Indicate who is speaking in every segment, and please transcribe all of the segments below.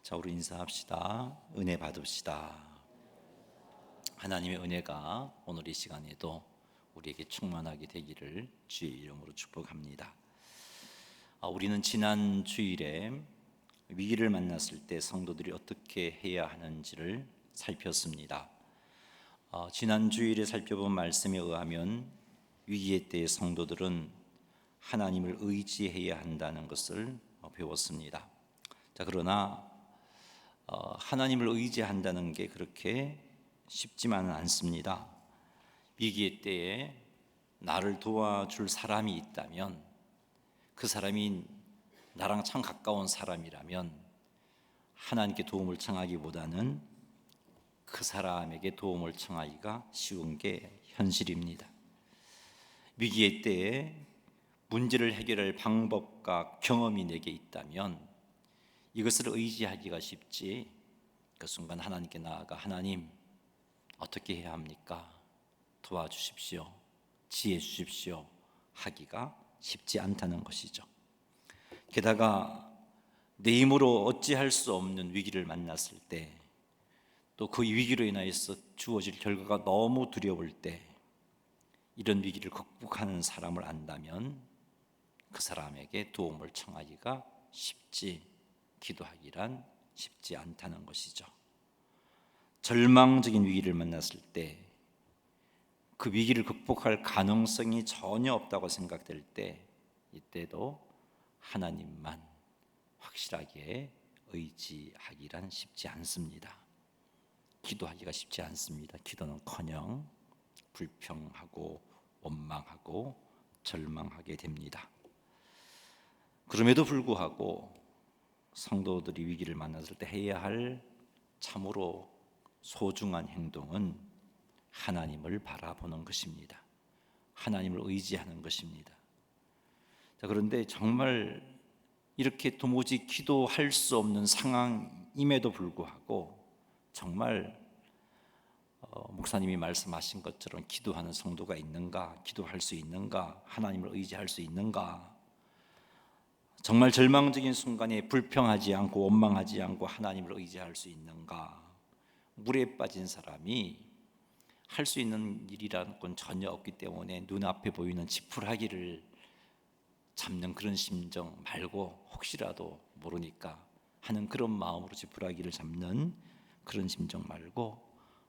Speaker 1: 자, 우리 인사합시다. 은혜 받읍시다. 하나님의 은혜가 오늘 이 시간에도 우리에게 충만하게 되기를 주의 이름으로 축복합니다. 우리는 지난 주일에 위기를 만났을 때 성도들이 어떻게 해야 하는지를 살폈습니다. 지난 주일에 살펴본 말씀에 의하면 위기의 때의 성도들은 하나님을 의지해야 한다는 것을 배웠습니다. 자, 그러나 하나님을 의지한다는 게 그렇게 쉽지만은 않습니다. 위기의 때에 나를 도와줄 사람이 있다면, 그 사람이 나랑 참 가까운 사람이라면 하나님께 도움을 청하기보다는 그 사람에게 도움을 청하기가 쉬운 게 현실입니다. 위기의 때에 문제를 해결할 방법과 경험이 내게 있다면 이것을 의지하기가 쉽지, 그 순간 하나님께 나아가 하나님 어떻게 해야 합니까? 도와주십시오, 지혜 주십시오 하기가 쉽지 않다는 것이죠. 게다가 내 힘으로 어찌할 수 없는 위기를 만났을 때, 또 그 위기로 인하여서 주어질 결과가 너무 두려울 때, 이런 위기를 극복하는 사람을 안다면 그 사람에게 도움을 청하기가 기도하기란 쉽지 않다는 것이죠. 절망적인 위기를 만났을 때, 그 위기를 극복할 가능성이 전혀 없다고 생각될 때, 이때도 하나님만 확실하게 의지하기란 쉽지 않습니다. 기도하기가 쉽지 않습니다. 기도는커녕 불평하고 원망하고 절망하게 됩니다. 그럼에도 불구하고 성도들이 위기를 만났을 때 해야 할 참으로 소중한 행동은 하나님을 바라보는 것입니다. 하나님을 의지하는 것입니다. 자, 그런데 정말 이렇게 도무지 기도할 수 없는 상황임에도 불구하고 정말 목사님이 말씀하신 것처럼 기도하는 성도가 있는가? 기도할 수 있는가? 하나님을 의지할 수 있는가? 정말 절망적인 순간에 불평하지 않고 원망하지 않고 하나님을 의지할 수 있는가? 물에 빠진 사람이 할 수 있는 일이라는 건 전혀 없기 때문에 눈앞에 보이는 지푸라기를 잡는 그런 심정 말고, 혹시라도 모르니까 하는 그런 마음으로 지푸라기를 잡는 그런 심정 말고,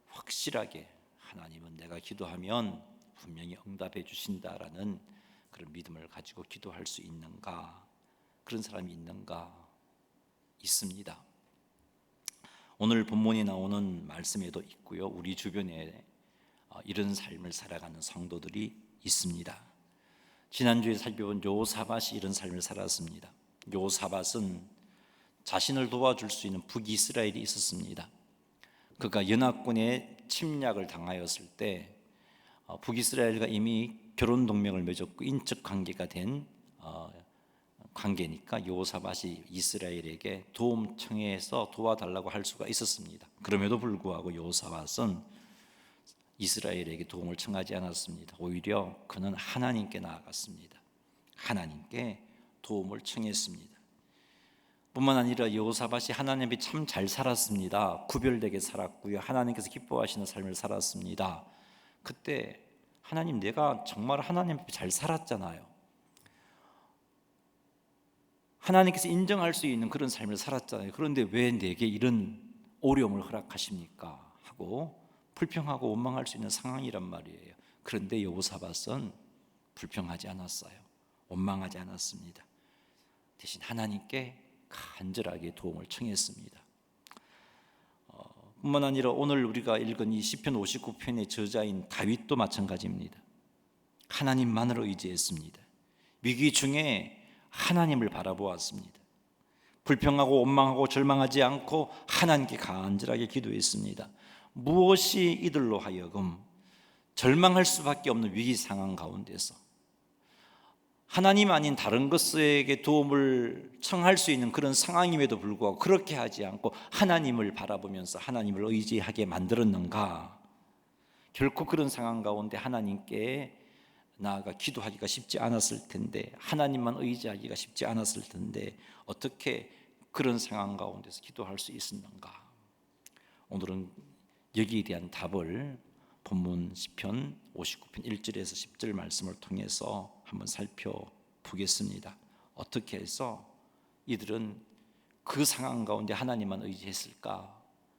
Speaker 1: 확실하게 하나님은 내가 기도하면 분명히 응답해 주신다라는 그런 믿음을 가지고 기도할 수 있는가? 그런 사람이 있는가? 있습니다. 오늘 본문에 나오는 말씀에도 있고요, 우리 주변에 이런 삶을 살아가는 성도들이 있습니다. 지난주에 살펴본 요사밧이 이런 삶을 살았습니다. 요사밧은 자신을 도와줄 수 있는 북이스라엘이 있었습니다. 그가 연합군의 침략을 당하였을 때 북이스라엘과 이미 결혼 동맹을 맺었고 인적 관계가 된 관계니까 요사밧이 이스라엘에게 도움 청해서 도와달라고 할 수가 있었습니다. 그럼에도 불구하고 요사밧은 이스라엘에게 도움을 청하지 않았습니다. 오히려 그는 하나님께 나아갔습니다. 하나님께 도움을 청했습니다. 뿐만 아니라 여호사밧이 하나님 앞에 참 잘 살았습니다. 구별되게 살았고요, 하나님께서 기뻐하시는 삶을 살았습니다. 그때 하나님, 내가 정말 하나님 앞에 잘 살았잖아요. 하나님께서 인정할 수 있는 그런 삶을 살았잖아요. 그런데 왜 내게 이런 어려움을 허락하십니까? 하고 불평하고 원망할 수 있는 상황이란 말이에요. 그런데 여호사밧은 불평하지 않았어요. 원망하지 않았습니다. 대신 하나님께 간절하게 도움을 청했습니다. 뿐만 아니라 오늘 우리가 읽은 이 시편 59편의 저자인 다윗도 마찬가지입니다. 하나님만을 의지했습니다. 위기 중에 하나님을 바라보았습니다. 불평하고 원망하고 절망하지 않고 하나님께 간절하게 기도했습니다. 무엇이 이들로 하여금 절망할 수밖에 없는 위기 상황 가운데서 하나님 아닌 다른 것에게 도움을 청할 수 있는 그런 상황임에도 불구하고 그렇게 하지 않고 하나님을 바라보면서 하나님을 의지하게 만들었는가? 결코 그런 상황 가운데 하나님께 나아가 기도하기가 쉽지 않았을 텐데, 하나님만 의지하기가 쉽지 않았을 텐데, 어떻게 그런 상황 가운데서 기도할 수 있었는가? 오늘은 여기에 대한 답을 본문 시편 59편 1절에서 10절 말씀을 통해서 한번 살펴보겠습니다. 어떻게 해서 이들은 그 상황 가운데 하나님만 의지했을까?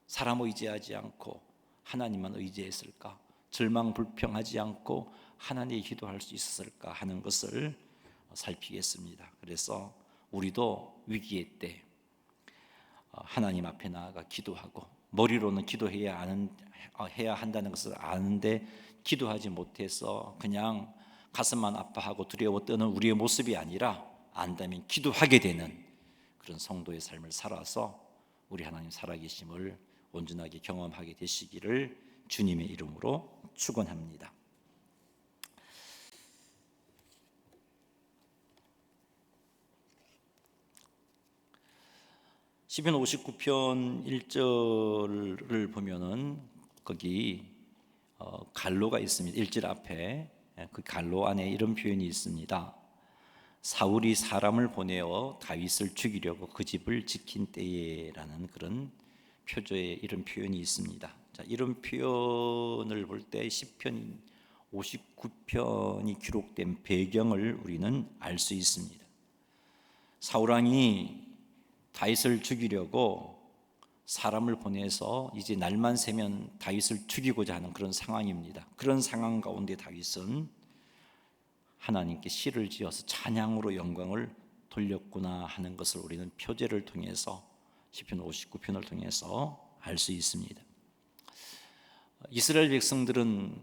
Speaker 1: 사람 의지하지 않고 하나님만 의지했을까? 절망불평하지 않고 하나님께 기도할 수 있었을까 하는 것을 살피겠습니다. 그래서 우리도 위기의 때 하나님 앞에 나아가 기도하고, 머리로는 해야 한다는 것을 아는데 기도하지 못해서 그냥 가슴만 아파하고 두려워 떠는 우리의 모습이 아니라, 안다면 기도하게 되는 그런 성도의 삶을 살아서 우리 하나님 살아계심을 온전하게 경험하게 되시기를 주님의 이름으로 축원합니다. 시편 59편 1절을 보면은 거기 갈로가 있습니다. 1절 앞에 그 갈로 안에 이런 표현이 있습니다. 사울이 사람을 보내어 다윗을 죽이려고 그 집을 지킨 때에라는 그런 표저에 이런 표현이 있습니다. 자, 이런 표현을 볼 때 시편 59편이 기록된 배경을 우리는 알 수 있습니다. 사울 왕이 다윗을 죽이려고 사람을 보내서 이제 날만 새면 다윗을 죽이고자 하는 그런 상황입니다. 그런 상황 가운데 다윗은 하나님께 시를 지어서 찬양으로 영광을 돌렸구나 하는 것을 우리는 표제를 통해서 시편 59편을 통해서 알 수 있습니다. 이스라엘 백성들은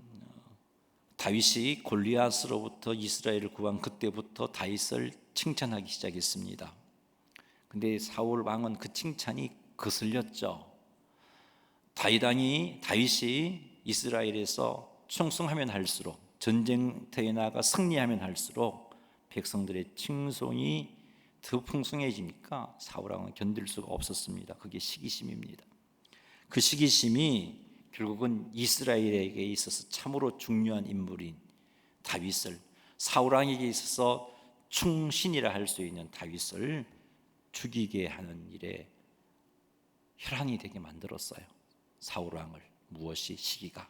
Speaker 1: 다윗이 골리앗으로부터 이스라엘을 구한 그때부터 다윗을 칭찬하기 시작했습니다. 근데 사울 왕은 그 칭찬이 거슬렸죠. 다윗이 이스라엘에서 충성하면 할수록, 전쟁터에 나가 승리하면 할수록 백성들의 칭송이 더 풍성해지니까 사울 왕은 견딜 수가 없었습니다. 그게 시기심입니다. 그 시기심이 결국은 이스라엘에게 있어서 참으로 중요한 인물인 다윗을, 사울 왕에게 있어서 충신이라 할 수 있는 다윗을 죽이게 하는 일에 혈안이 되게 만들었어요. 사울 왕을. 무엇이? 시기가.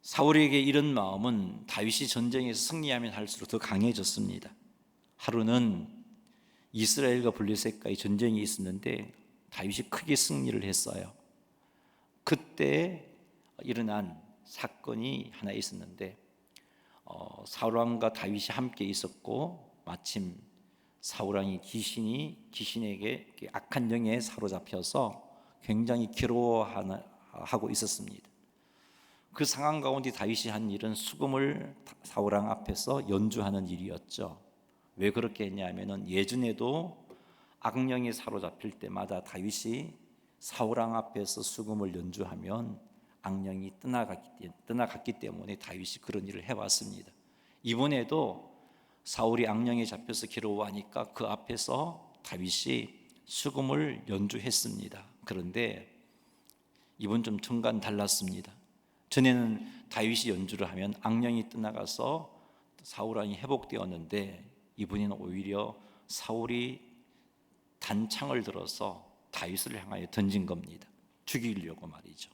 Speaker 1: 사울에게 이런 마음은 다윗이 전쟁에서 승리하면 할수록 더 강해졌습니다. 하루는 이스라엘과 블레셋과의 전쟁이 있었는데 다윗이 크게 승리를 했어요. 그때 일어난 사건이 하나 있었는데 사울 왕과 다윗이 함께 있었고, 마침 사울 왕이 귀신에게 악한 영에 사로잡혀서 굉장히 괴로워하고 있었습니다. 그 상황 가운데 다윗이 한 일은 수금을 사울 왕 앞에서 연주하는 일이었죠. 왜 그렇게 했냐면은 예전에도 악령에 사로잡힐 때마다 다윗이 사울 왕 앞에서 수금을 연주하면 악령이 떠나갔기 때문에 다윗이 그런 일을 해왔습니다. 이번에도 사울이 악령에 잡혀서 괴로워하니까 그 앞에서 다윗이 수금을 연주했습니다. 그런데 이번 좀 정과는 달랐습니다. 전에는 다윗이 연주를 하면 악령이 떠나가서 사울 왕이 회복되었는데, 이번에는 오히려 사울이 단창을 들어서 다윗을 향하여 던진 겁니다. 죽이려고 말이죠.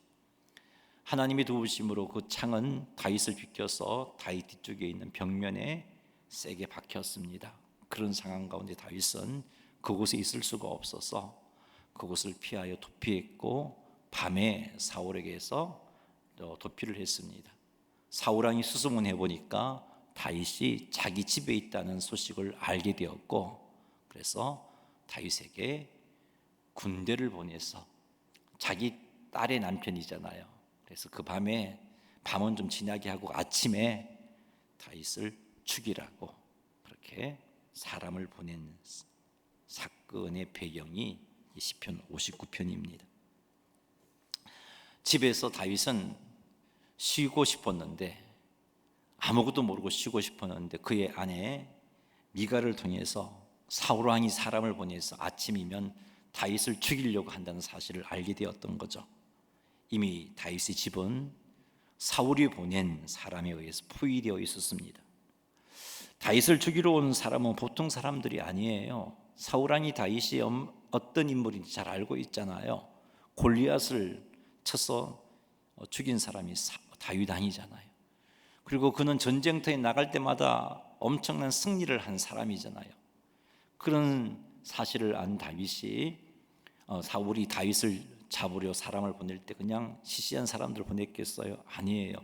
Speaker 1: 하나님의 도우심으로 그 창은 다윗을 비껴서 다윗 뒤쪽에 있는 벽면에 세게 박혔습니다. 그런 상황 가운데 다윗은 그곳에 있을 수가 없어서 그곳을 피하여 도피했고, 밤에 사울에게서 도피를 했습니다. 사울 왕이 수소문해 보니까 다윗이 자기 집에 있다는 소식을 알게 되었고, 그래서 다윗에게 군대를 보내서, 자기 딸의 남편이잖아요. 그래서 그 밤은 좀 지나게 하고 아침에 다윗을 죽이라고 그렇게 사람을 보낸 사건의 배경이 시편 59편입니다. 집에서 다윗은 쉬고 싶었는데, 아무것도 모르고 쉬고 싶었는데, 그의 아내 미갈을 통해서 사울 왕이 사람을 보내서 아침이면 다윗을 죽이려고 한다는 사실을 알게 되었던 거죠. 이미 다윗의 집은 사울이 보낸 사람에 의해서 포위되어 있었습니다. 다윗을 죽이러 온 사람은 보통 사람들이 아니에요. 사울 왕이 다윗이 어떤 인물인지 잘 알고 있잖아요. 골리앗을 쳐서 죽인 사람이 다윗 왕이잖아요. 그리고 그는 전쟁터에 나갈 때마다 엄청난 승리를 한 사람이잖아요. 그런 사실을 안 다윗이 사울이 다윗을 잡으려 사람을 보낼 때 그냥 시시한 사람들을 보냈겠어요? 아니에요.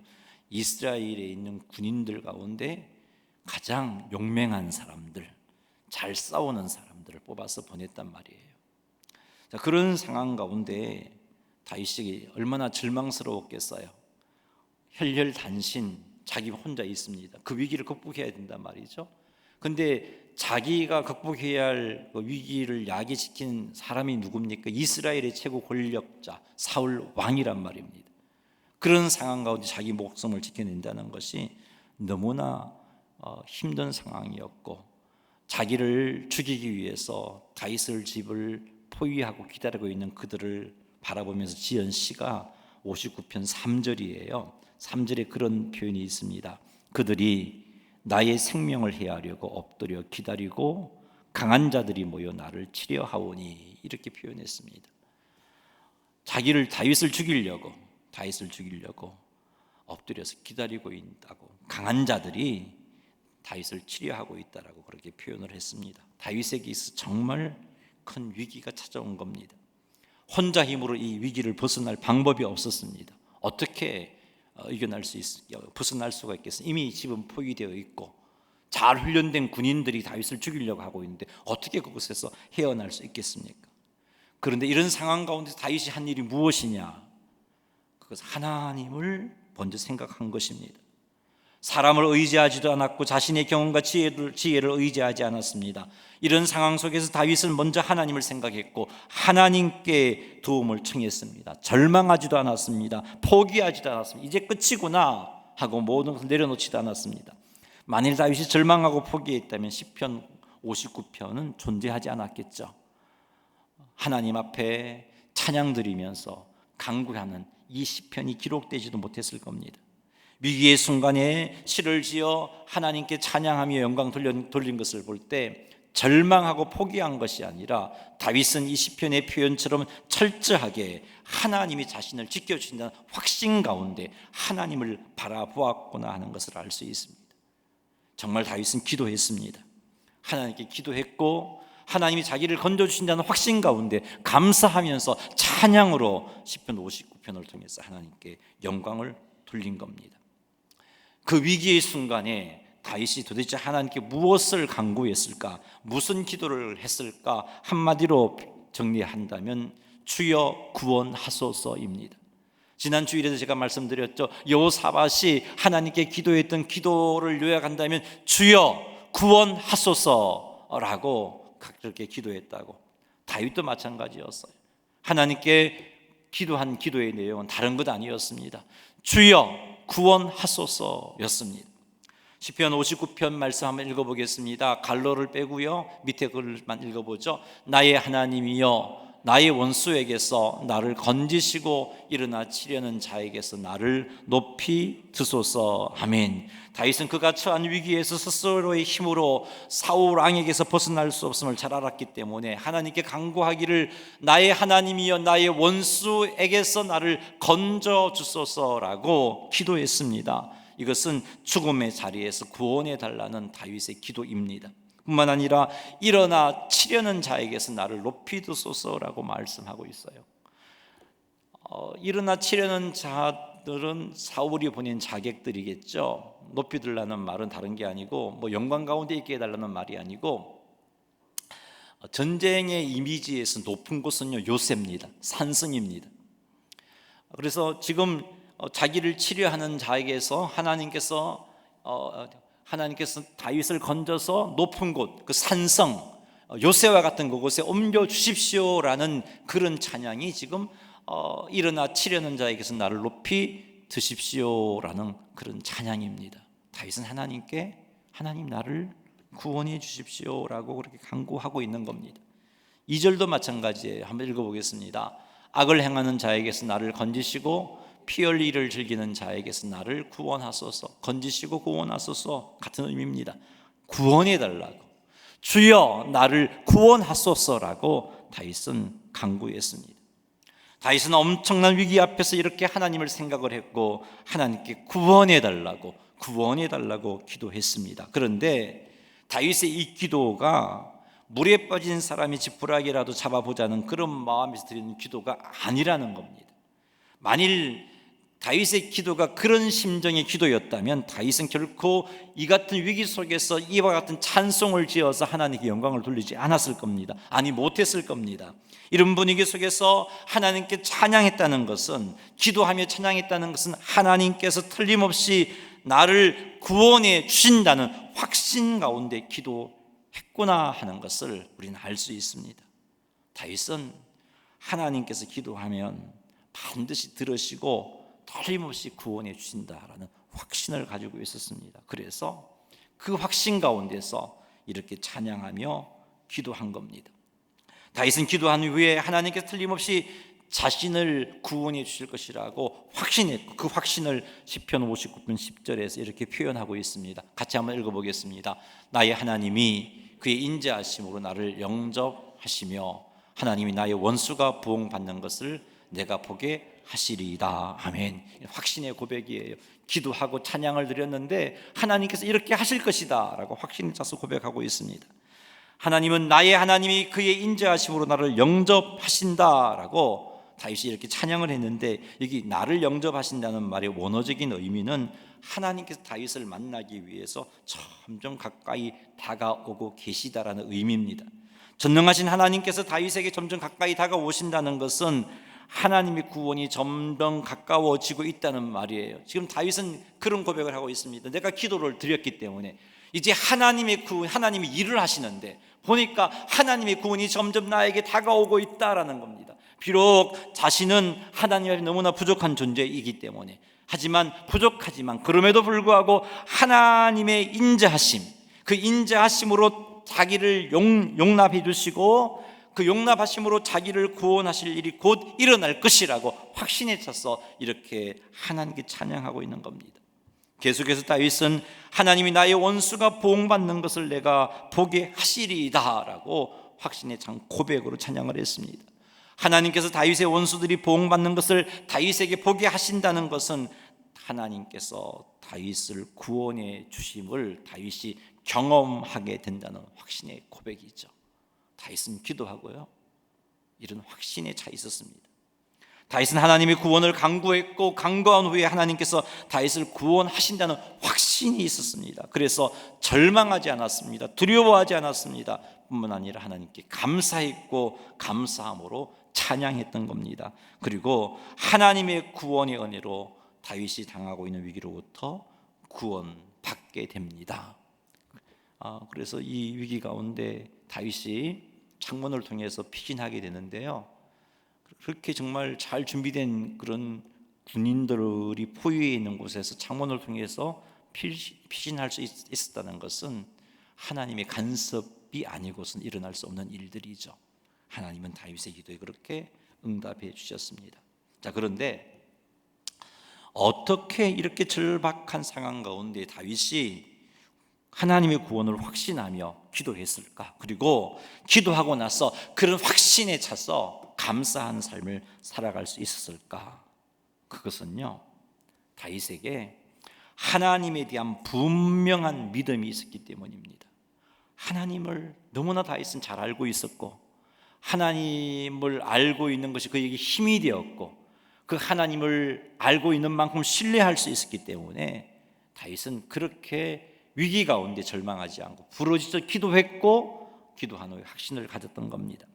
Speaker 1: 이스라엘에 있는 군인들 가운데 가장 용맹한 사람들, 잘 싸우는 사람들을 뽑아서 보냈단 말이에요. 자, 그런 상황 가운데 다윗이 얼마나 절망스러웠겠어요. 혈혈단신, 자기 혼자 있습니다. 그 위기를 극복해야 된단 말이죠. 근데 자기가 극복해야 할 그 위기를 야기시킨 사람이 누굽니까? 이스라엘의 최고 권력자 사울 왕이란 말입니다. 그런 상황 가운데 자기 목숨을 지켜낸다는 것이 너무나 힘든 상황이었고, 자기를 죽이기 위해서 다윗을 집을 포위하고 기다리고 있는 그들을 바라보면서 지은 시가 59편 3절이에요. 3절에 그런 표현이 있습니다. 그들이 나의 생명을 해하려고 엎드려 기다리고 강한 자들이 모여 나를 치려하오니, 이렇게 표현했습니다. 자기를 다윗을 죽이려고 엎드려서 기다리고 있다고, 강한 자들이 다윗을 치려하고 있다라고 그렇게 표현을 했습니다. 다윗에게 있어 정말 큰 위기가 찾아온 겁니다. 혼자 힘으로 이 위기를 벗어날 방법이 없었습니다. 어떻게 벗어날 수가 있겠어요? 이미 집은 포위되어 있고 잘 훈련된 군인들이 다윗을 죽이려고 하고 있는데 어떻게 그곳에서 헤어날 수 있겠습니까? 그런데 이런 상황 가운데 다윗이 한 일이 무엇이냐? 그것은 하나님을 먼저 생각한 것입니다. 사람을 의지하지도 않았고 자신의 경험과 지혜를 의지하지 않았습니다. 이런 상황 속에서 다윗은 먼저 하나님을 생각했고 하나님께 도움을 청했습니다. 절망하지도 않았습니다. 포기하지도 않았습니다. 이제 끝이구나 하고 모든 것을 내려놓지도 않았습니다. 만일 다윗이 절망하고 포기했다면 시편 59편은 존재하지 않았겠죠. 하나님 앞에 찬양 드리면서 간구하는 이 시편이 기록되지도 못했을 겁니다. 위기의 순간에 시를 지어 하나님께 찬양하며 영광 돌린 것을 볼 때 절망하고 포기한 것이 아니라 다윗은 이 시편의 표현처럼 철저하게 하나님이 자신을 지켜주신다는 확신 가운데 하나님을 바라보았구나 하는 것을 알 수 있습니다. 정말 다윗은 기도했습니다. 하나님께 기도했고 하나님이 자기를 건져주신다는 확신 가운데 감사하면서 찬양으로 시편 59편을 통해서 하나님께 영광을 돌린 겁니다. 그 위기의 순간에 다윗이 도대체 하나님께 무엇을 간구했을까? 무슨 기도를 했을까? 한마디로 정리한다면 주여 구원하소서입니다. 지난 주일에도 제가 말씀드렸죠. 여호사밧이 하나님께 기도했던 기도를 요약한다면 주여 구원하소서라고 그렇게 기도했다고. 다윗도 마찬가지였어요. 하나님께 기도한 기도의 내용은 다른 것 아니었습니다. 주여 구원하소서였습니다. 시편 59편 말씀 한번 읽어보겠습니다. 갈로를 빼고요, 밑에 글만 읽어보죠. 나의 하나님이여 나의 원수에게서 나를 건지시고 일어나 치려는 자에게서 나를 높이 드소서. 아멘. 다윗은 그가 처한 위기에서 스스로의 힘으로 사울 왕에게서 벗어날 수 없음을 잘 알았기 때문에 하나님께 간구하기를 나의 하나님이여 나의 원수에게서 나를 건져 주소서라고 기도했습니다. 이것은 죽음의 자리에서 구원해 달라는 다윗의 기도입니다. 뿐만 아니라 일어나 치려는 자에게서 나를 높이 드소서라고 말씀하고 있어요. 일어나 치려는 자들은 사울이 보낸 자객들이겠죠. 높이 들라는 말은 다른 게 아니고 영광 가운데 있게 해달라는 말이 아니고, 전쟁의 이미지에서 높은 곳은요 요새입니다. 산성입니다. 그래서 지금 자기를 치려하는 자에게서 하나님께서 다윗을 건져서 높은 곳, 그 산성 요새와 같은 그곳에 옮겨 주십시오라는 그런 찬양이 지금 일어나 치려는 자에게서 나를 높이 드십시오라는 그런 찬양입니다. 다윗은 하나님께 하나님 나를 구원해 주십시오라고 그렇게 간구하고 있는 겁니다. 2절도 마찬가지예요. 한번 읽어보겠습니다. 악을 행하는 자에게서 나를 건지시고 피 흘리기를 즐기는 자에게서 나를 구원하소서. 건지시고 구원하소서 같은 의미입니다. 구원해 달라고. 주여 나를 구원하소서라고 다윗은 간구했습니다. 다윗은 엄청난 위기 앞에서 이렇게 하나님을 생각을 했고 하나님께 구원해 달라고 기도했습니다. 그런데 다윗의 이 기도가 물에 빠진 사람이 지푸라기라도 잡아보자는 그런 마음에서 드리는 기도가 아니라는 겁니다. 만일 다윗의 기도가 그런 심정의 기도였다면 다윗은 결코 이 같은 위기 속에서 이와 같은 찬송을 지어서 하나님께 영광을 돌리지 않았을 겁니다. 아니, 못했을 겁니다. 이런 분위기 속에서 하나님께 찬양했다는 것은, 기도하며 찬양했다는 것은 하나님께서 틀림없이 나를 구원해 주신다는 확신 가운데 기도했구나 하는 것을 우리는 알 수 있습니다. 다윗은 하나님께서 기도하면 반드시 들으시고 틀림없이 구원해 주신다라는 확신을 가지고 있었습니다. 그래서 그 확신 가운데서 이렇게 찬양하며 기도한 겁니다. 다윗은 기도한 후에 하나님께서 틀림없이 자신을 구원해 주실 것이라고 확신했고, 그 확신을 시편 59편 10절에서 이렇게 표현하고 있습니다. 같이 한번 읽어보겠습니다. 나의 하나님이 그의 인자하심으로 나를 영접하시며 하나님이 나의 원수가 부응받는 것을 내가 보게 하시리이다. 아멘. 확신의 고백이에요. 기도하고 찬양을 드렸는데 하나님께서 이렇게 하실 것이다 라고 확신을 차서 고백하고 있습니다. 하나님은 나의 하나님이 그의 인자하심으로 나를 영접하신다 라고 다윗이 이렇게 찬양을 했는데, 여기 나를 영접하신다는 말의 원어적인 의미는 하나님께서 다윗을 만나기 위해서 점점 가까이 다가오고 계시다라는 의미입니다. 전능하신 하나님께서 다윗에게 점점 가까이 다가오신다는 것은 하나님의 구원이 점점 가까워지고 있다는 말이에요. 지금 다윗은 그런 고백을 하고 있습니다. 내가 기도를 드렸기 때문에 이제 하나님의 구원, 하나님이 일을 하시는데 보니까 하나님의 구원이 점점 나에게 다가오고 있다라는 겁니다. 비록 자신은 하나님 앞에 너무나 부족한 존재이기 때문에, 부족하지만 그럼에도 불구하고 하나님의 인자하심, 그 인자하심으로 자기를 용납해 주시고 그 용납하심으로 자기를 구원하실 일이 곧 일어날 것이라고 확신에 차서 이렇게 하나님께 찬양하고 있는 겁니다. 계속해서 다윗은 하나님이 나의 원수가 보응받는 것을 내가 보게 하시리이다 라고 확신에 찬 고백으로 찬양을 했습니다. 하나님께서 다윗의 원수들이 보응받는 것을 다윗에게 보게 하신다는 것은 하나님께서 다윗을 구원해 주심을 다윗이 경험하게 된다는 확신의 고백이죠. 다윗은 기도하고요, 이런 확신에 차 있었습니다. 다윗은 하나님의 구원을 간구했고 간구한 후에 하나님께서 다윗을 구원하신다는 확신이 있었습니다. 그래서 절망하지 않았습니다. 두려워하지 않았습니다. 뿐만 아니라 하나님께 감사했고 감사함으로 찬양했던 겁니다. 그리고 하나님의 구원의 은혜로 다윗이 당하고 있는 위기로부터 구원받게 됩니다. 그래서 이 위기 가운데 다윗이 창문을 통해서 피신하게 되는데요, 그렇게 정말 잘 준비된 그런 군인들이 포위해 있는 곳에서 창문을 통해서 피신할 수 있었다는 것은 하나님의 간섭이 아니고서는 일어날 수 없는 일들이죠. 하나님은 다윗의 기도에 그렇게 응답해 주셨습니다. 자, 그런데 어떻게 이렇게 절박한 상황 가운데 다윗이 하나님의 구원을 확신하며 기도했을까? 그리고 기도하고 나서 그런 확신에 차서 감사한 삶을 살아갈 수 있었을까? 그것은요, 다윗에게 하나님에 대한 분명한 믿음이 있었기 때문입니다. 하나님을 너무나 다윗은 잘 알고 있었고, 하나님을 알고 있는 것이 그에게 힘이 되었고, 그 하나님을 알고 있는 만큼 신뢰할 수 있었기 때문에 다윗은 그렇게 위기 가운데 절망하지 않고 부르짖어 기도했고, 기도한 후에 확신을 가졌던 겁니다.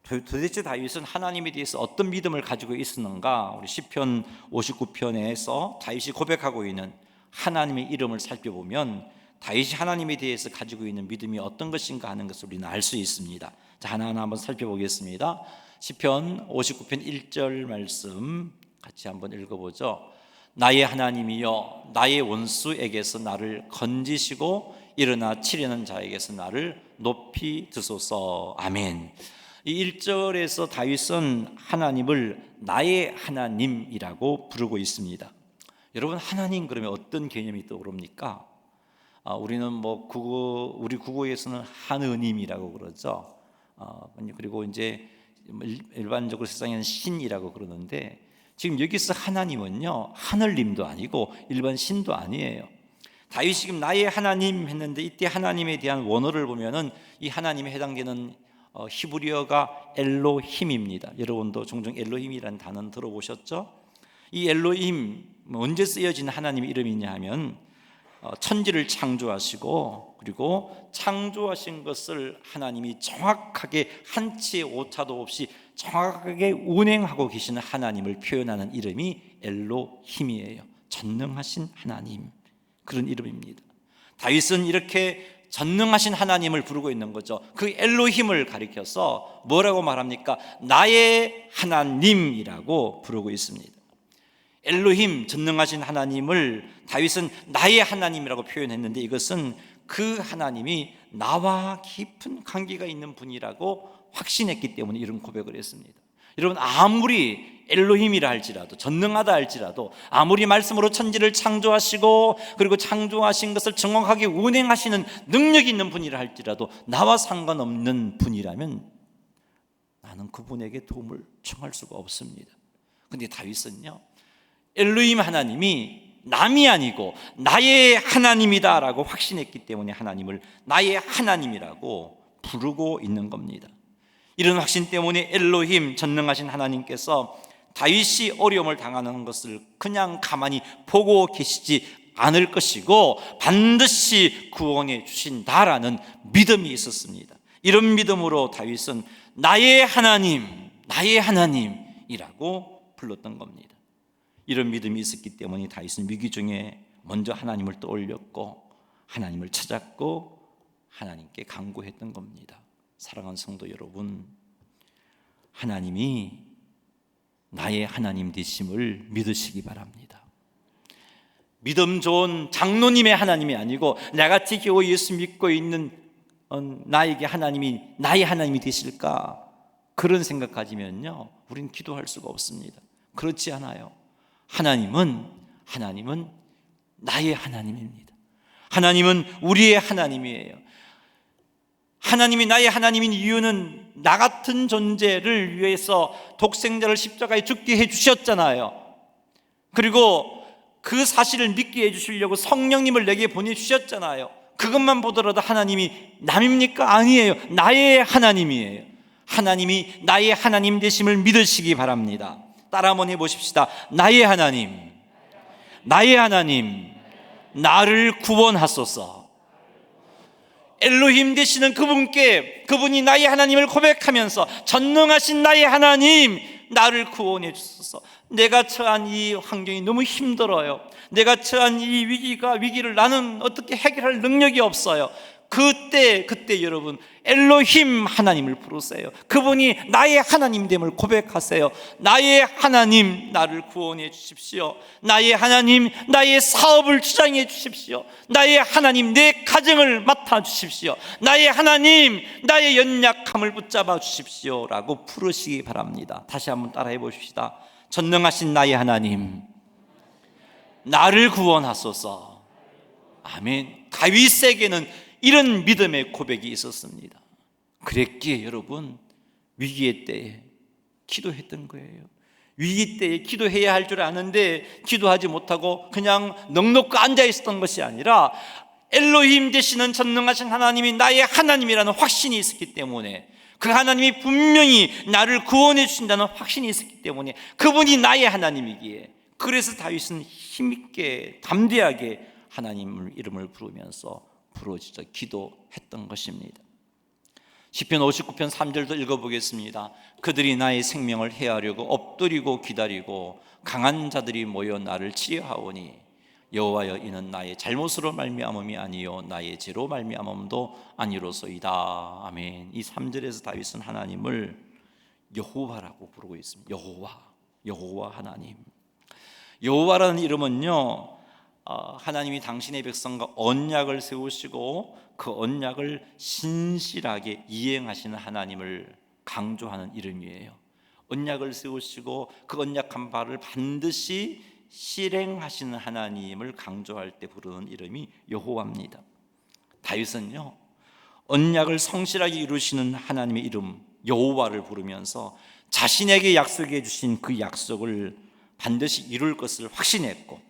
Speaker 1: 도대체 다윗은 하나님에 대해서 어떤 믿음을 가지고 있었는가? 우리 시편 59편에서 다윗이 고백하고 있는 하나님의 이름을 살펴보면 다윗이 하나님에 대해서 가지고 있는 믿음이 어떤 것인가 하는 것을 우리는 알 수 있습니다. 자, 하나하나 한번 살펴보겠습니다. 시편 59편 1절 말씀 같이 한번 읽어보죠. 나의 하나님이여, 나의 원수에게서 나를 건지시고 일어나 치려는 자에게서 나를 높이 드소서. 아멘. 이 1절에서 다윗은 하나님을 나의 하나님이라고 부르고 있습니다. 여러분, 하나님 그러면 어떤 개념이 떠오릅니까? 우리는 뭐 우리 국어에서는 하느님이라고 그러죠. 그리고 이제 일반적으로 세상에는 신이라고 그러는데, 지금 여기서 하나님은요, 하늘님도 아니고 일반 신도 아니에요. 다윗이 지금 나의 하나님 했는데, 이때 하나님에 대한 원어를 보면은 이 하나님에 해당되는 히브리어가 엘로힘입니다. 여러분도 종종 엘로힘이라는 단어는 들어보셨죠? 이 엘로힘, 언제 쓰여진 하나님의 이름이냐 하면 천지를 창조하시고, 그리고 창조하신 것을 하나님이 정확하게 한치의 오차도 없이 정확하게 운행하고 계시는 하나님을 표현하는 이름이 엘로힘이에요. 전능하신 하나님, 그런 이름입니다. 다윗은 이렇게 전능하신 하나님을 부르고 있는 거죠. 그 엘로힘을 가리켜서 뭐라고 말합니까? 나의 하나님이라고 부르고 있습니다. 엘로힘, 전능하신 하나님을 다윗은 나의 하나님이라고 표현했는데, 이것은 그 하나님이 나와 깊은 관계가 있는 분이라고 확신했기 때문에 이런 고백을 했습니다. 여러분, 아무리 엘로힘이라 할지라도, 전능하다 할지라도, 아무리 말씀으로 천지를 창조하시고 그리고 창조하신 것을 정확하게 운행하시는 능력이 있는 분이라 할지라도, 나와 상관없는 분이라면 나는 그분에게 도움을 청할 수가 없습니다. 근데 다윗은요, 엘로힘 하나님이 남이 아니고 나의 하나님이다 라고 확신했기 때문에 하나님을 나의 하나님이라고 부르고 있는 겁니다. 이런 확신 때문에 엘로힘, 전능하신 하나님께서 다윗이 어려움을 당하는 것을 그냥 가만히 보고 계시지 않을 것이고 반드시 구원해 주신다라는 믿음이 있었습니다. 이런 믿음으로 다윗은 나의 하나님, 나의 하나님이라고 불렀던 겁니다. 이런 믿음이 있었기 때문에 다윗은 위기 중에 먼저 하나님을 떠올렸고 하나님을 찾았고 하나님께 간구했던 겁니다. 사랑하는 성도 여러분, 하나님이 나의 하나님 되심을 믿으시기 바랍니다. 믿음 좋은 장로님의 하나님이 아니고 나같이 겨우 예수 믿고 있는 나에게 하나님이 나의 하나님이 되실까, 그런 생각 가지면요, 우리는 기도할 수가 없습니다. 그렇지 않아요. 하나님은 나의 하나님입니다. 하나님은 우리의 하나님이에요. 하나님이 나의 하나님인 이유는 나 같은 존재를 위해서 독생자를 십자가에 죽게 해주셨잖아요. 그리고 그 사실을 믿게 해주시려고 성령님을 내게 보내주셨잖아요. 그것만 보더라도 하나님이 남입니까? 아니에요. 나의 하나님이에요. 하나님이 나의 하나님 되심을 믿으시기 바랍니다. 따라 한번 해보십시다. 나의 하나님, 나의 하나님, 나를 구원하소서. 엘로힘 되시는 그분이 나의 하나님을 고백하면서 전능하신 나의 하나님, 나를 구원해 주소서. 내가 처한 이 환경이 너무 힘들어요. 내가 처한 이 위기를 나는 어떻게 해결할 능력이 없어요. 그때 여러분, 엘로힘 하나님을 부르세요. 그분이 나의 하나님됨을 고백하세요. 나의 하나님, 나를 구원해 주십시오. 나의 하나님, 나의 사업을 주장해 주십시오. 나의 하나님, 내 가정을 맡아 주십시오. 나의 하나님, 나의 연약함을 붙잡아 주십시오 라고 부르시기 바랍니다. 다시 한번 따라해 보십시다. 전능하신 나의 하나님, 나를 구원하소서. 아멘. 다윗에게는 이런 믿음의 고백이 있었습니다. 그랬기에 여러분, 위기의 때에 기도했던 거예요. 위기 때에 기도해야 할 줄 아는데 기도하지 못하고 그냥 넋놓고 앉아 있었던 것이 아니라, 엘로힘 되시는 전능하신 하나님이 나의 하나님이라는 확신이 있었기 때문에, 그 하나님이 분명히 나를 구원해 주신다는 확신이 있었기 때문에, 그분이 나의 하나님이기에, 그래서 다윗은 힘있게 담대하게 하나님의 이름을 부르면서 부르짖어 기도했던 것입니다. 시편 59편 3절도 읽어보겠습니다. 그들이 나의 생명을 해하려고 엎드리고 기다리고 강한 자들이 모여 나를 치려하오니 여호와여, 이는 나의 잘못으로 말미암음이 아니요 나의 죄로 말미암음도 아니로소이다. 아멘. 이 3절에서 다윗은 하나님을 여호와라고 부르고 있습니다. 여호와 하나님. 여호와라는 이름은요, 하나님이 당신의 백성과 언약을 세우시고 그 언약을 신실하게 이행하시는 하나님을 강조하는 이름이에요. 언약을 세우시고 그 언약한 바를 반드시 실행하시는 하나님을 강조할 때 부르는 이름이 여호와입니다. 다윗은요, 언약을 성실하게 이루시는 하나님의 이름 여호와를 부르면서 자신에게 약속해 주신 그 약속을 반드시 이룰 것을 확신했고,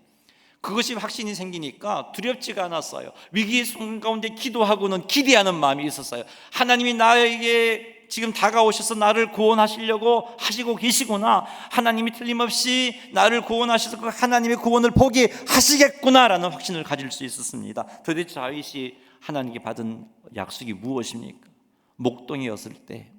Speaker 1: 그것이 확신이 생기니까 두렵지가 않았어요. 위기의 순간 가운데 기도하고는 기대하는 마음이 있었어요. 하나님이 나에게 지금 다가오셔서 나를 구원하시려고 하시고 계시구나, 하나님이 틀림없이 나를 구원하셔서 그 하나님의 구원을 보게 하시겠구나라는 확신을 가질 수 있었습니다. 도대체 다윗이 하나님께 받은 약속이 무엇입니까? 목동이었을 때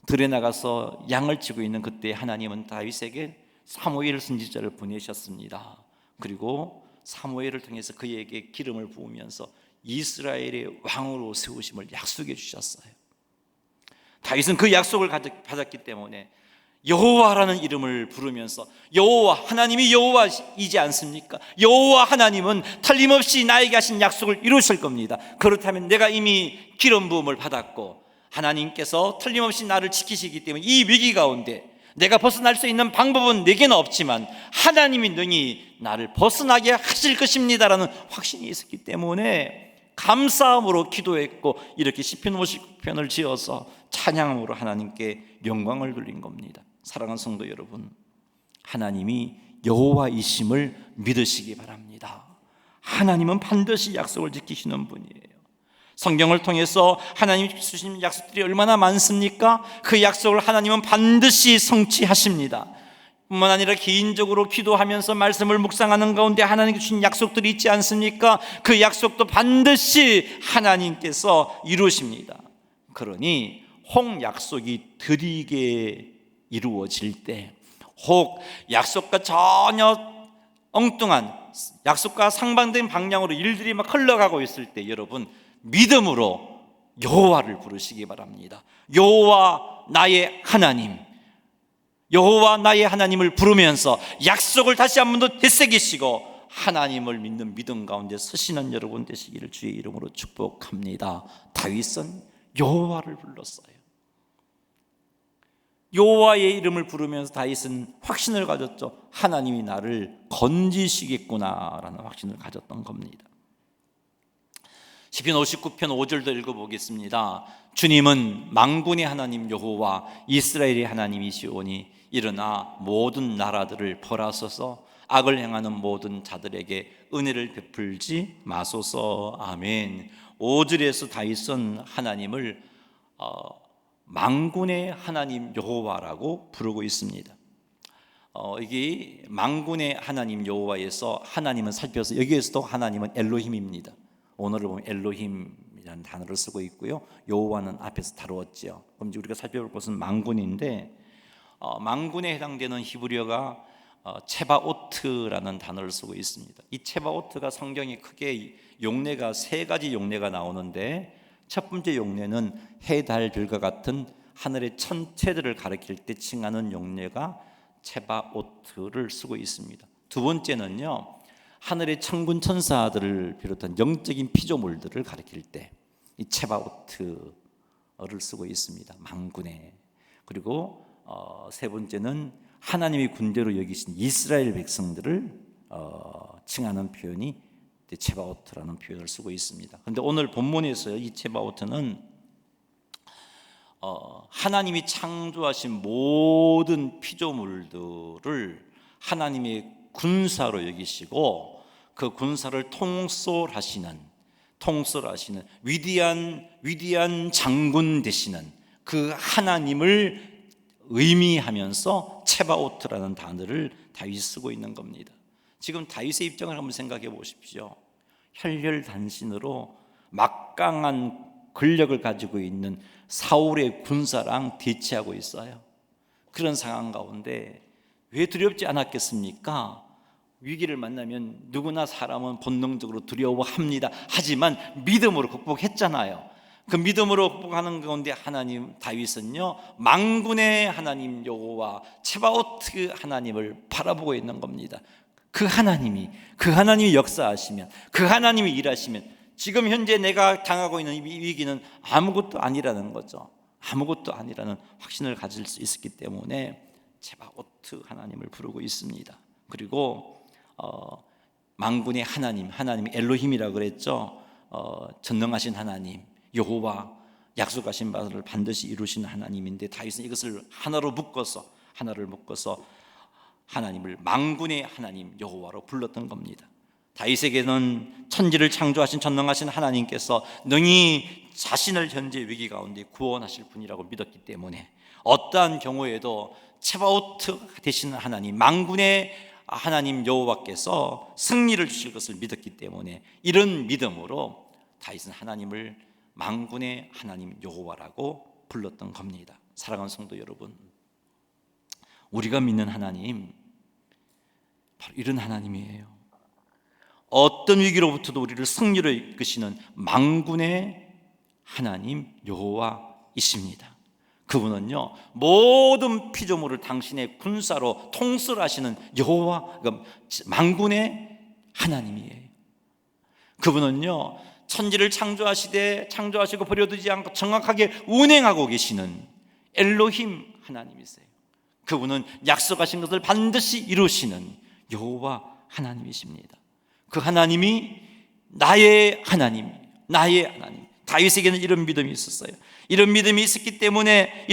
Speaker 1: 들에 나가서 양을 치고 있는 그때 하나님은 다윗에게 사무엘 선지자를 보내셨습니다. 그리고 사무엘을 통해서 그에게 기름을 부으면서 이스라엘의 왕으로 세우심을 약속해 주셨어요. 다윗은 그 약속을 받았기 때문에 여호와라는 이름을 부르면서, 여호와 하나님이 여호와이지 않습니까? 여호와 하나님은 틀림없이 나에게 하신 약속을 이루실 겁니다. 그렇다면 내가 이미 기름 부음을 받았고 하나님께서 틀림없이 나를 지키시기 때문에 이 위기 가운데 내가 벗어날 수 있는 방법은 내게는 없지만 하나님이 능히 나를 벗어나게 하실 것입니다라는 확신이 있었기 때문에 감사함으로 기도했고, 이렇게 시편 59편을 지어서 찬양함으로 하나님께 영광을 돌린 겁니다. 사랑하는 성도 여러분, 하나님이 여호와이심을 믿으시기 바랍니다. 하나님은 반드시 약속을 지키시는 분이에요. 성경을 통해서 하나님이 주신 약속들이 얼마나 많습니까? 그 약속을 하나님은 반드시 성취하십니다. 뿐만 아니라 개인적으로 기도하면서 말씀을 묵상하는 가운데 하나님께 주신 약속들이 있지 않습니까? 그 약속도 반드시 하나님께서 이루십니다. 그러니 혹 약속이 드리게 이루어질 때, 혹 약속과 전혀 엉뚱한, 약속과 상반된 방향으로 일들이 막 흘러가고 있을 때 여러분 믿음으로 여호와를 부르시기 바랍니다. 여호와 나의 하나님, 여호와 나의 하나님을 부르면서 약속을 다시 한 번 더 되새기시고 하나님을 믿는 믿음 가운데 서시는 여러분 되시기를 주의 이름으로 축복합니다. 다윗은 여호와를 불렀어요. 여호와의 이름을 부르면서 다윗은 확신을 가졌죠. 하나님이 나를 건지시겠구나라는 확신을 가졌던 겁니다. 시편 59편 5절도 읽어보겠습니다. 주님은 만군의 하나님 여호와 이스라엘의 하나님이시오니 일어나 모든 나라들을 벌하소서, 악을 행하는 모든 자들에게 은혜를 베풀지 마소서. 아멘. 5절에서 다윗은 하나님을 만군의 하나님 여호와라고 부르고 있습니다. 이게 만군의 하나님 여호와에서 하나님은 살펴서 여기에서도 하나님은 엘로힘입니다. 오늘을 보면 엘로힘이라는 단어를 쓰고 있고요, 여호와는 앞에서 다루었죠. 그럼 이제 우리가 살펴볼 것은 만군인데, 만군에 해당되는 히브리어가 체바오트라는 단어를 쓰고 있습니다. 이 체바오트가 성경에 크게 용례가 세 가지 용례가 나오는데, 첫 번째 용례는 해, 달, 별과 같은 하늘의 천체들을 가리킬 때 칭하는 용례가 체바오트를 쓰고 있습니다. 두 번째는요, 하늘의 천군 천사들을 비롯한 영적인 피조물들을 가리킬 때 이 체바오트를 쓰고 있습니다. 만군에. 그리고 세 번째는 하나님의 군대로 여기신 이스라엘 백성들을 칭하는 표현이 체바오트라는 표현을 쓰고 있습니다. 그런데 오늘 본문에서 이 체바오트는 하나님이 창조하신 모든 피조물들을 하나님의 군사로 여기시고 그 군사를 통솔하시는 위대한 장군 되시는 그 하나님을 의미하면서 체바오트라는 단어를 다윗이 쓰고 있는 겁니다. 지금 다윗의 입장을 한번 생각해 보십시오. 혈혈단신으로 막강한 권력을 가지고 있는 사울의 군사랑 대치하고 있어요. 그런 상황 가운데 왜 두렵지 않았겠습니까? 위기를 만나면 누구나 사람은 본능적으로 두려워합니다. 하지만 믿음으로 극복했잖아요. 그 믿음으로 극복하는 가운데 하나님, 다윗은요 만군의 하나님 여호와 체바오트 하나님을 바라보고 있는 겁니다. 그 하나님이 역사하시면, 그 하나님이 일하시면 지금 현재 내가 당하고 있는 이 위기는 아무것도 아니라는 거죠. 아무것도 아니라는 확신을 가질 수 있었기 때문에 체바오트 하나님을 부르고 있습니다. 그리고 만군의 하나님이 엘로힘이라고 그랬죠. 전능하신 하나님 여호와, 약속하신 바를 반드시 이루시는 하나님인데, 다윗은 이것을 하나를 묶어서 하나님을 만군의 하나님 여호와로 불렀던 겁니다. 다윗에게는 천지를 창조하신 전능하신 하나님께서 능히 자신을 현재 위기 가운데 구원하실 분이라고 믿었기 때문에 어떠한 경우에도 체바오트 되시는 하나님, 만군의 하나님 여호와께서 승리를 주실 것을 믿었기 때문에 이런 믿음으로 다윗은 하나님을 만군의 하나님 여호와라고 불렀던 겁니다. 사랑하는 성도 여러분, 우리가 믿는 하나님 바로 이런 하나님이에요. 어떤 위기로부터도 우리를 승리로 이끄시는 만군의 하나님 여호와이십니다. 그분은요, 모든 피조물을 당신의 군사로 통솔하시는 여호와, 그러니까 만군의 하나님이에요. 그분은요, 천지를 창조하시고 버려두지 않고 정확하게 운행하고 계시는 엘로힘 하나님이세요. 그분은 약속하신 것을 반드시 이루시는 여호와 하나님이십니다. 그 하나님이 나의 하나님. 다윗에게는 이런 믿음이 있었어요. 이런 믿음이 있었기 때문에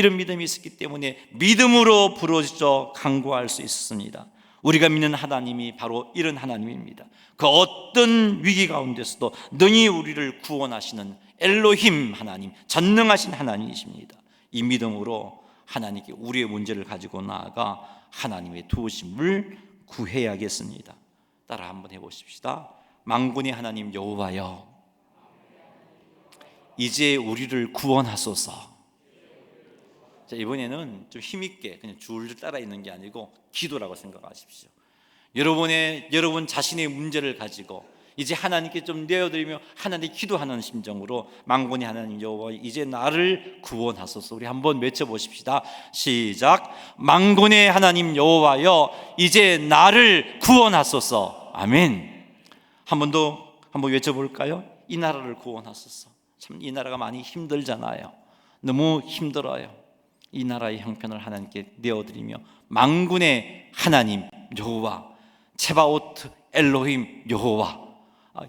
Speaker 1: 믿음으로 부르짖어 간구할 수 있었습니다. 우리가 믿는 하나님이 바로 이런 하나님입니다. 그 어떤 위기 가운데서도 능히 우리를 구원하시는 엘로힘 하나님, 전능하신 하나님이십니다. 이 믿음으로 하나님께 우리의 문제를 가지고 나아가 하나님의 도우심을 구해야겠습니다. 따라 한번 해보십시다. 만군의 하나님 여호와여, 이제 우리를 구원하소서. 자, 이번에는 좀 힘있게 그냥 줄줄 따라 있는 게 아니고 기도라고 생각하십시오. 여러분 자신의 문제를 가지고 이제 하나님께 좀 내어드리며 하나님께 기도하는 심정으로 만군의 하나님 여호와, 이제 나를 구원하소서. 우리 한번 외쳐보십시다. 시작. 만군의 하나님 여호와여, 이제 나를 구원하소서. 아멘. 한번 외쳐볼까요? 이 나라를 구원하소서. 참 이 나라가 많이 힘들잖아요. 너무 힘들어요. 이 나라의 형편을 하나님께 내어드리며 만군의 하나님 여호와, 체바오트 엘로힘 여호와,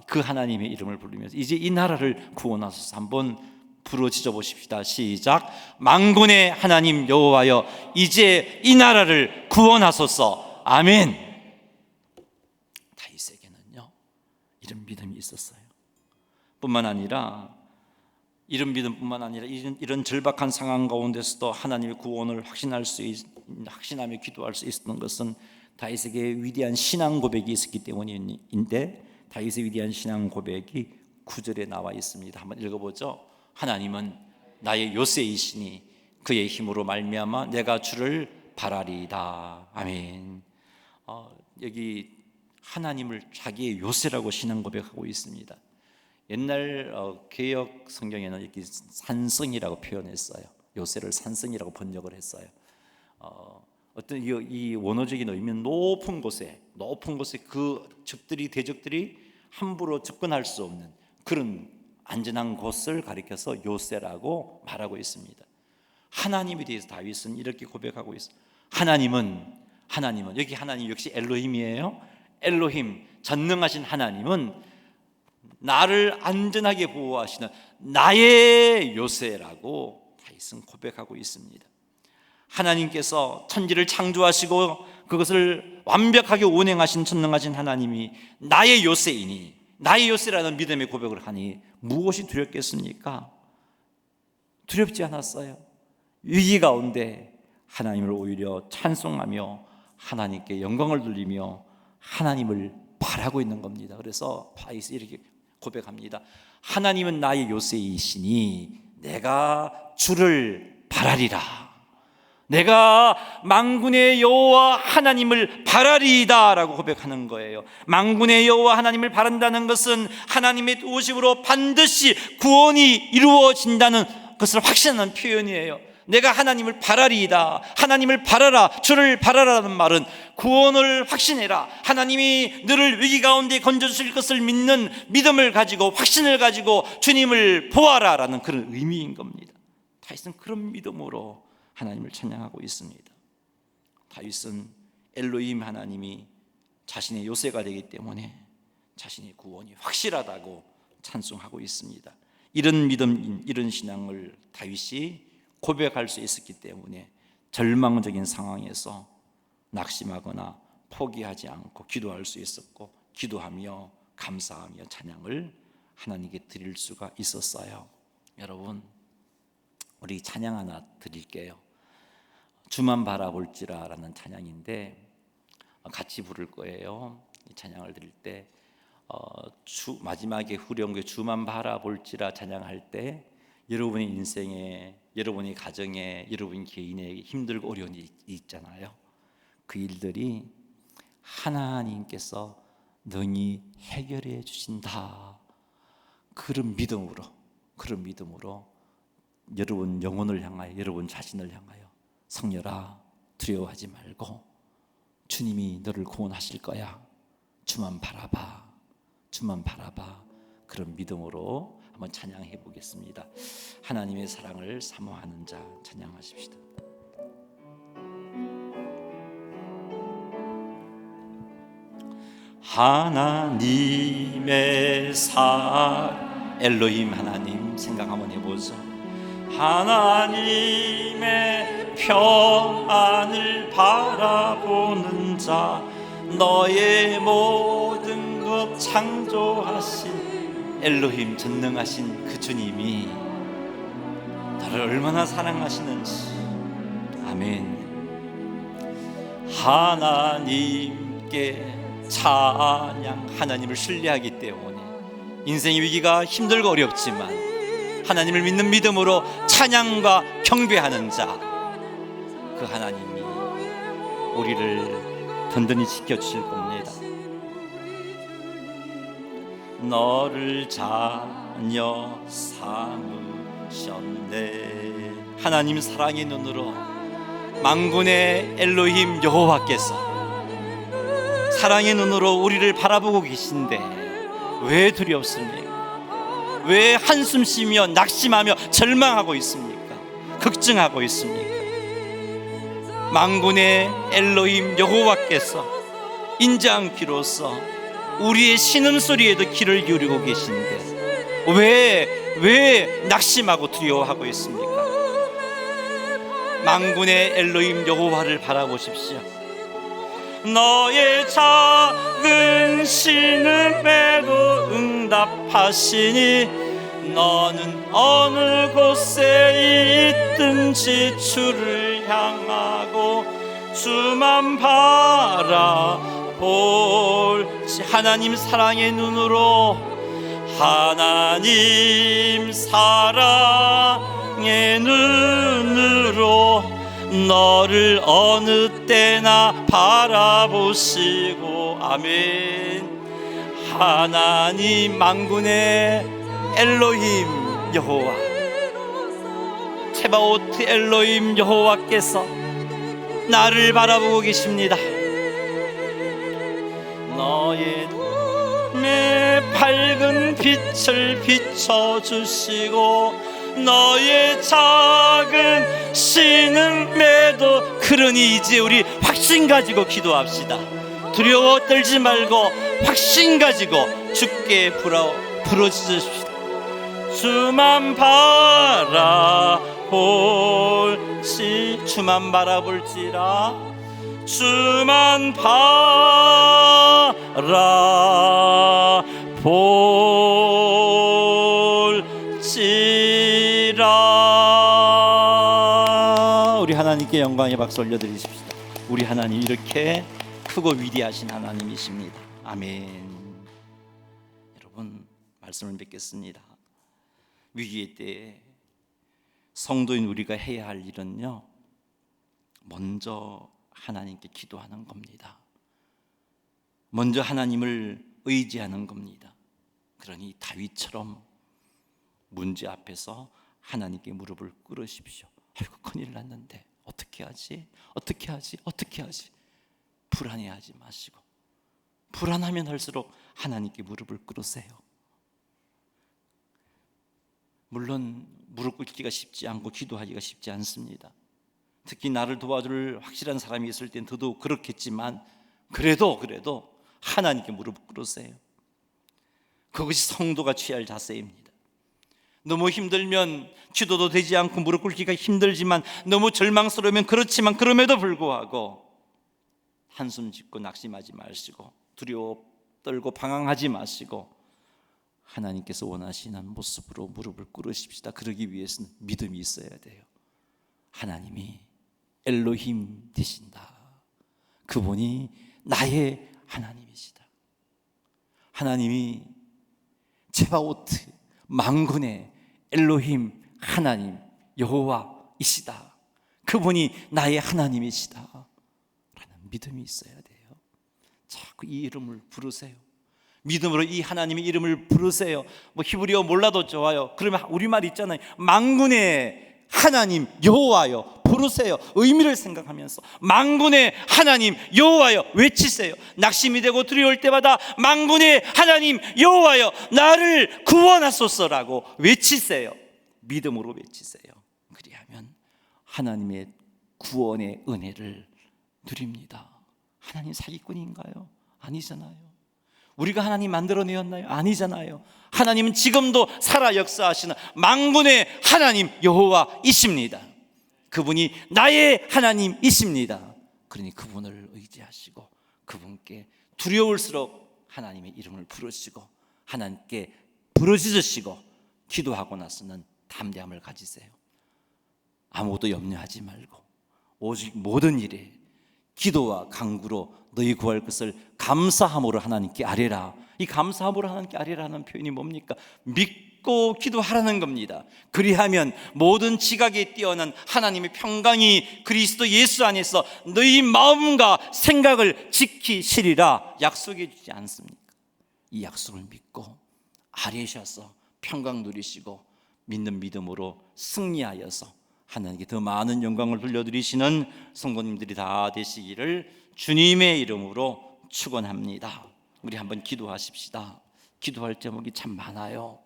Speaker 1: 그 하나님의 이름을 부르면서 이제 이 나라를 구원하소서. 한번 부르짖어 보십시다. 시작. 만군의 하나님 여호와여, 이제 이 나라를 구원하소서. 아멘. 다윗에게는요 이런 믿음이 있었어요. 이런 믿음뿐만 아니라 이런 절박한 상황 가운데서도 하나님의 구원을 확신하며 기도할 수 있었던 것은 다윗에게 위대한 신앙 고백이 있었기 때문인데, 다윗의 위대한 신앙 고백이 9절에 나와 있습니다. 한번 읽어보죠. 하나님은 나의 요새이시니 그의 힘으로 말미암아 내가 주를 바라리이다. 아멘. 여기 하나님을 자기의 요새라고 신앙 고백하고 있습니다. 옛날 개역 성경에는 이렇게 산성이라고 표현했어요. 요새를 산성이라고 번역을 했어요. 어떤 이 원어적인 의미는 높은 곳에 그 대적들이 함부로 접근할 수 없는 그런 안전한 곳을 가리켜서 요새라고 말하고 있습니다. 하나님에 대해서 다윗은 이렇게 고백하고 있어요. 하나님은 여기 하나님 역시 엘로힘이에요. 엘로힘, 전능하신 하나님은 나를 안전하게 보호하시는 나의 요새라고 다윗은 고백하고 있습니다. 하나님께서 천지를 창조하시고 그것을 완벽하게 운행하신 전능하신 하나님이 나의 요새이니, 나의 요새라는 믿음의 고백을 하니 무엇이 두렵겠습니까? 두렵지 않았어요. 위기 가운데 하나님을 오히려 찬송하며 하나님께 영광을 돌리며 하나님을 바라고 있는 겁니다. 그래서 다윗이 이렇게 고백합니다. 하나님은 나의 요새이시니 내가 주를 바라리라. 내가 만군의 여호와 하나님을 바라리이다 라고 고백하는 거예요. 만군의 여호와 하나님을 바란다는 것은 하나님의 도우심으로 반드시 구원이 이루어진다는 것을 확신하는 표현이에요. 내가 하나님을 바라리이다. 하나님을 바라라, 주를 바라라는 말은 구원을 확신해라. 하나님이 너를 위기 가운데 건져주실 것을 믿는 믿음을 가지고, 확신을 가지고 주님을 보아라 라는 그런 의미인 겁니다. 다윗은 그런 믿음으로 하나님을 찬양하고 있습니다. 다윗은 엘로힘 하나님이 자신의 요새가 되기 때문에 자신의 구원이 확실하다고 찬송하고 있습니다. 이런 믿음, 이런 신앙을 다윗이 고백할 수 있었기 때문에 절망적인 상황에서 낙심하거나 포기하지 않고 기도할 수 있었고, 기도하며 감사하며 찬양을 하나님께 드릴 수가 있었어요. 여러분, 우리 찬양 하나 드릴게요. 주만 바라볼지라 라는 찬양인데 같이 부를 거예요. 이 찬양을 드릴 때 마지막에 후렴구에 주만 바라볼지라 찬양할 때 여러분의 인생에, 여러분의 가정에, 여러분 개인에게 힘들고 어려운 일이 있잖아요. 그 일들이 하나님께서 능히 해결해 주신다. 그런 믿음으로 여러분 영혼을 향하여, 여러분 자신을 향하여, 성녀라 두려워하지 말고 주님이 너를 구원하실 거야. 주만 바라봐. 그런 믿음으로 한번 찬양해 보겠습니다. 하나님의 사랑을 사모하는 자 찬양하십시다. 하나님의 사랑, 엘로힘 하나님 생각 한번 해보죠. 하나님의 평안을 바라보는 자, 너의 모든 것 창조하신 엘로힘, 전능하신 그 주님이 너를 얼마나 사랑하시는지. 아멘. 하나님께 찬양, 하나님을 신뢰하기 때문에 인생의 위기가 힘들고 어렵지만 하나님을 믿는 믿음으로 찬양과 경배하는 자, 그 하나님이 우리를 든든히 지켜주실 겁니다. 너를 자녀 삼으셨네. 하나님 사랑의 눈으로 만군의 엘로힘 여호와께서 사랑의 눈으로 우리를 바라보고 계신데 왜 두렵습니까? 왜 한숨 쉬며 낙심하며 절망하고 있습니까? 걱정하고 있습니까? 만군의 엘로힘 여호와께서 인자한 귀로서 우리의 신음소리에도 귀를 기울이고 계신데 왜 낙심하고 두려워하고 있습니까? 만군의 엘로힘 여호와를 바라보십시오. 너의 작은 신음에도 응답하시니 너는 어느 곳에 있든지 주를 향하고 주만 바라볼지. 하나님 사랑의 눈으로, 하나님 사랑의 눈으로 너를 어느 때나 바라보시고. 아멘. 하나님 만군의 엘로힘 여호와, 체바오트 엘로힘 여호와께서 나를 바라보고 계십니다. 너의 내 밝은 빛을 비춰주시고 너의 작은 신음에도, 그러니 이제 우리 확신 가지고 기도합시다. 두려워 떨지 말고 확신 가지고 주께 부르짖으십시다. 주만 바라볼지, 주만 바라볼지라, 주만 바라볼지라. 우리 하나님께 영광의 박수 올려드리십시다. 우리 하나님 이렇게 크고 위대하신 하나님이십니다. 아멘. 여러분, 말씀을 뵙겠습니다. 위기의 때에 성도인 우리가 해야 할 일은요, 먼저 하나님께 기도하는 겁니다. 먼저 하나님을 의지하는 겁니다. 그러니 다윗처럼 문제 앞에서 하나님께 무릎을 꿇으십시오. 아이고, 큰일 났는데 어떻게 하지? 불안해하지 마시고, 불안하면 할수록 하나님께 무릎을 꿇으세요. 물론 무릎 꿇기가 쉽지 않고 기도하기가 쉽지 않습니다. 특히 나를 도와줄 확실한 사람이 있을 땐 더더욱 그렇겠지만, 그래도 하나님께 무릎 꿇으세요. 그것이 성도가 취할 자세입니다. 너무 힘들면 기도도 되지 않고 무릎 꿇기가 힘들지만, 너무 절망스러우면 그렇지만 그럼에도 불구하고 한숨 짓고 낙심하지 마시고 두려워 떨고 방황하지 마시고 하나님께서 원하시는 모습으로 무릎을 꿇으십시다. 그러기 위해서는 믿음이 있어야 돼요. 하나님이 엘로힘 되신다. 그분이 나의 하나님이시다. 하나님이 제바오트, 만군의 엘로힘 하나님 여호와이시다. 그분이 나의 하나님이시다 라는 믿음이 있어야 돼요. 자꾸 이 이름을 부르세요. 믿음으로 이 하나님의 이름을 부르세요. 히브리어 몰라도 좋아요. 그러면 우리말 있잖아요. 만군의 하나님 여호와여 부르세요. 의미를 생각하면서 만군의 하나님 여호와여 외치세요. 낙심이 되고 두려울 때마다 만군의 하나님 여호와여 나를 구원하소서라고 외치세요. 믿음으로 외치세요. 그리하면 하나님의 구원의 은혜를 누립니다. 하나님 사기꾼인가요? 아니잖아요. 우리가 하나님 만들어내었나요? 아니잖아요. 하나님은 지금도 살아 역사하시는 만군의 하나님 여호와이십니다. 그분이 나의 하나님이십니다. 그러니 그분을 의지하시고 그분께 두려울수록 하나님의 이름을 부르시고 하나님께 부르짖으시고 기도하고 나서는 담대함을 가지세요. 아무것도 염려하지 말고 오직 모든 일에 기도와 간구로 너희 구할 것을 감사함으로 하나님께 아뢰라. 이 감사함으로 하나님께 아뢰라는 표현이 뭡니까? 믿고 기도하라는 겁니다. 그리하면 모든 지각에 뛰어난 하나님의 평강이 그리스도 예수 안에서 너희 마음과 생각을 지키시리라 약속해 주지 않습니까? 이 약속을 믿고 아뢰셔서 평강 누리시고 믿는 믿음으로 승리하여서 하나님께 더 많은 영광을 돌려드리시는 성도님들이 다 되시기를 주님의 이름으로 축원합니다. 우리 한번 기도하십시다. 기도할 제목이 참 많아요.